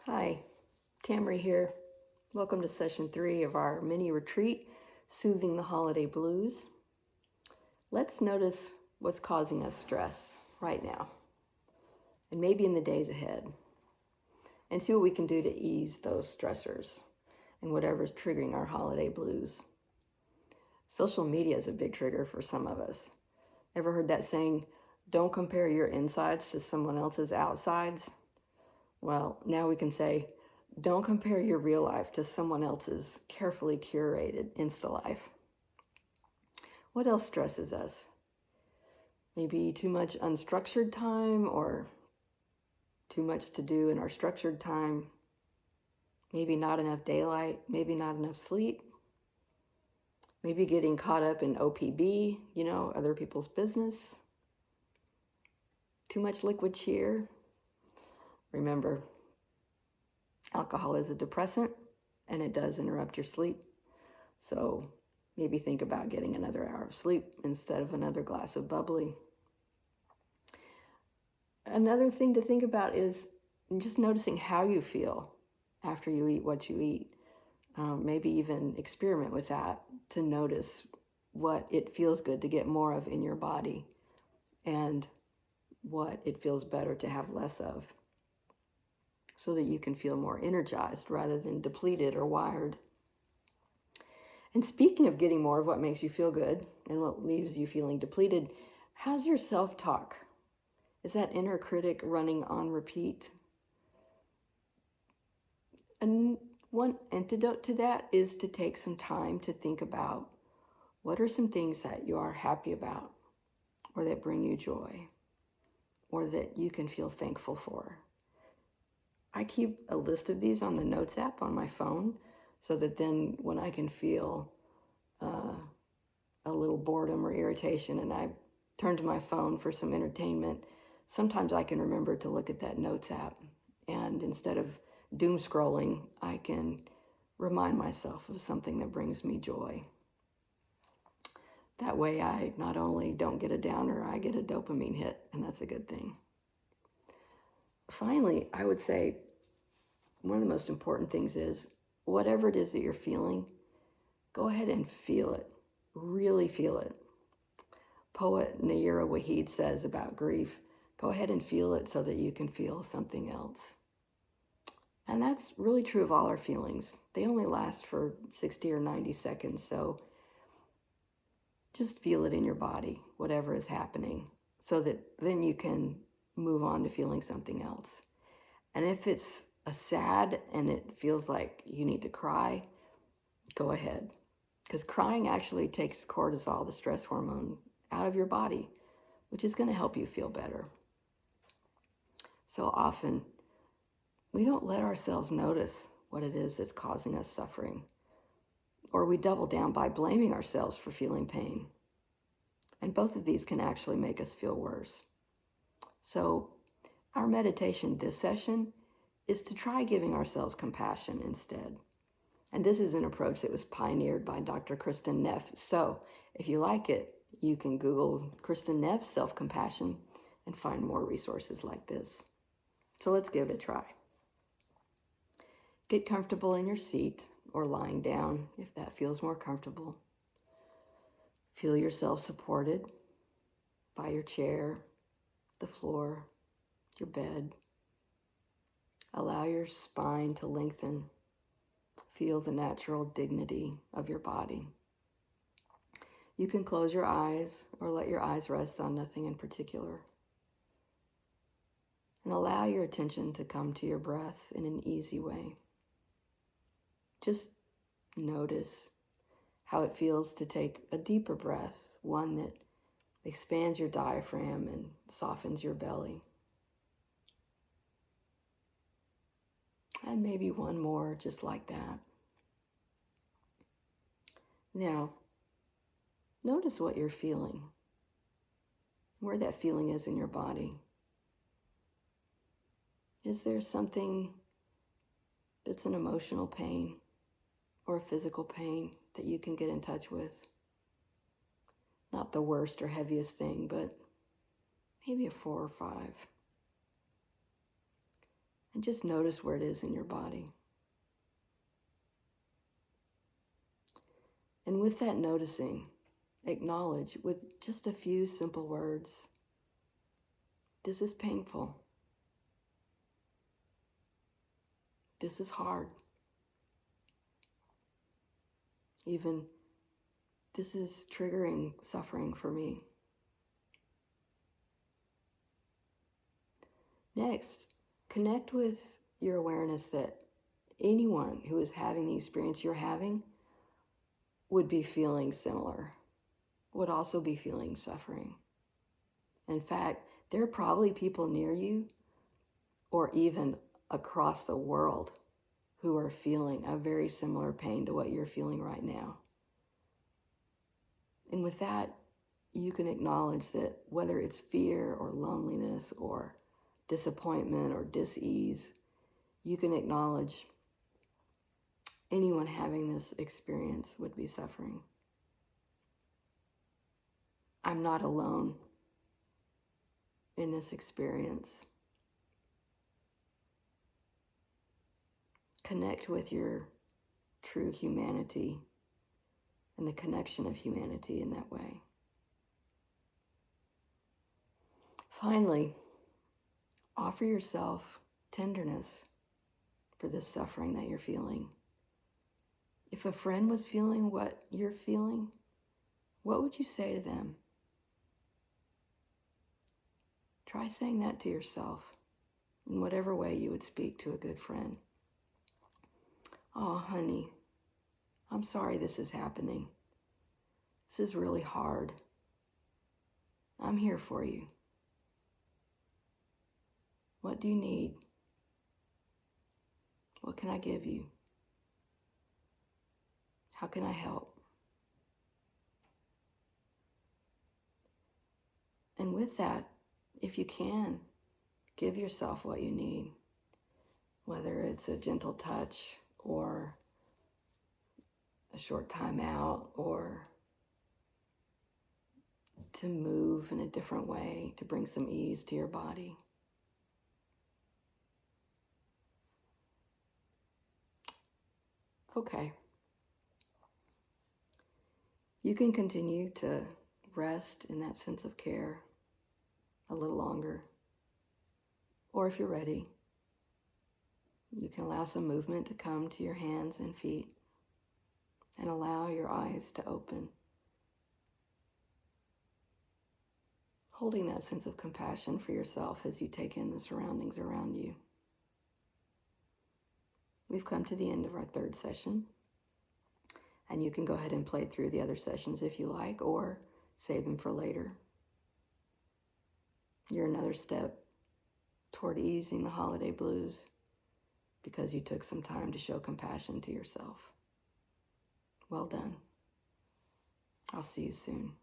Hi, Tamry here. Welcome to session 3 of our mini retreat, Soothing the Holiday Blues. Let's notice what's causing us stress right now, and maybe in the days ahead, and see what we can do to ease those stressors and whatever's triggering our holiday blues. Social media is a big trigger for some of us. Ever heard that saying, don't compare your insides to someone else's outsides? Well, now we can say, don't compare your real life to someone else's carefully curated Instalife. What else stresses us? Maybe too much unstructured time or too much to do in our structured time. Maybe not enough daylight, maybe not enough sleep. Maybe getting caught up in OPB, other people's business. Too much liquid cheer. Remember, alcohol is a depressant and it does interrupt your sleep. So maybe think about getting another hour of sleep instead of another glass of bubbly. Another thing to think about is just noticing how you feel after you eat what you eat. Maybe even experiment with that to notice what it feels good to get more of in your body and what it feels better to have less of, so that you can feel more energized rather than depleted or wired. And speaking of getting more of what makes you feel good and what leaves you feeling depleted, how's your self-talk? Is that inner critic running on repeat? And one antidote to that is to take some time to think about what are some things that you are happy about or that bring you joy or that you can feel thankful for. I keep a list of these on the Notes app on my phone so that then when I can feel a little boredom or irritation and I turn to my phone for some entertainment, sometimes I can remember to look at that Notes app. And instead of doom scrolling, I can remind myself of something that brings me joy. That way I not only don't get a downer, I get a dopamine hit, and that's a good thing. Finally, I would say one of the most important things is whatever it is that you're feeling, go ahead and feel it. Really feel it. Poet Nayirah Waheed says about grief, go ahead and feel it so that you can feel something else. And that's really true of all our feelings. They only last for 60 or 90 seconds, so just feel it in your body, whatever is happening, so that then you can move on to feeling something else. And if it's a sad and it feels like you need to cry, go ahead. Because crying actually takes cortisol, the stress hormone, out of your body, which is going to help you feel better. So often, we don't let ourselves notice what it is that's causing us suffering. Or we double down by blaming ourselves for feeling pain. And both of these can actually make us feel worse. So our meditation this session is to try giving ourselves compassion instead. And this is an approach that was pioneered by Dr. Kristin Neff. So if you like it, you can Google Kristin Neff's self-compassion and find more resources like this. So let's give it a try. Get comfortable in your seat or lying down if that feels more comfortable. Feel yourself supported by your chair, the floor, your bed. Allow your spine to lengthen. Feel the natural dignity of your body. You can close your eyes or let your eyes rest on nothing in particular. And allow your attention to come to your breath in an easy way. Just notice how it feels to take a deeper breath, one that expands your diaphragm and softens your belly. And maybe one more just like that. Now, notice what you're feeling, where that feeling is in your body. Is there something that's an emotional pain or a physical pain that you can get in touch with? Not the worst or heaviest thing, but maybe a 4 or 5. And just notice where it is in your body. And with that noticing, acknowledge with just a few simple words, this is painful. This is hard. Even this is triggering suffering for me. Next, connect with your awareness that anyone who is having the experience you're having would be feeling similar, would also be feeling suffering. In fact, there are probably people near you or even across the world who are feeling a very similar pain to what you're feeling right now. And with that, you can acknowledge that whether it's fear or loneliness or disappointment or dis-ease, you can acknowledge anyone having this experience would be suffering. I'm not alone in this experience. Connect with your true humanity and the connection of humanity in that way. Finally, offer yourself tenderness for this suffering that you're feeling. If a friend was feeling what you're feeling, what would you say to them? Try saying that to yourself in whatever way you would speak to a good friend. Oh, honey, I'm sorry this is happening. This is really hard. I'm here for you. What do you need? What can I give you? How can I help? And with that, if you can, give yourself what you need, whether it's a gentle touch or a short time out or to move in a different way to bring some ease to your body. Okay. You can continue to rest in that sense of care a little longer. Or if you're ready, you can allow some movement to come to your hands and feet and allow your eyes to open, holding that sense of compassion for yourself as you take in the surroundings around you. We've come to the end of our third session, and you can go ahead and play through the other sessions if you like, or save them for later. You're another step toward easing the holiday blues because you took some time to show compassion to yourself. Well done. I'll see you soon.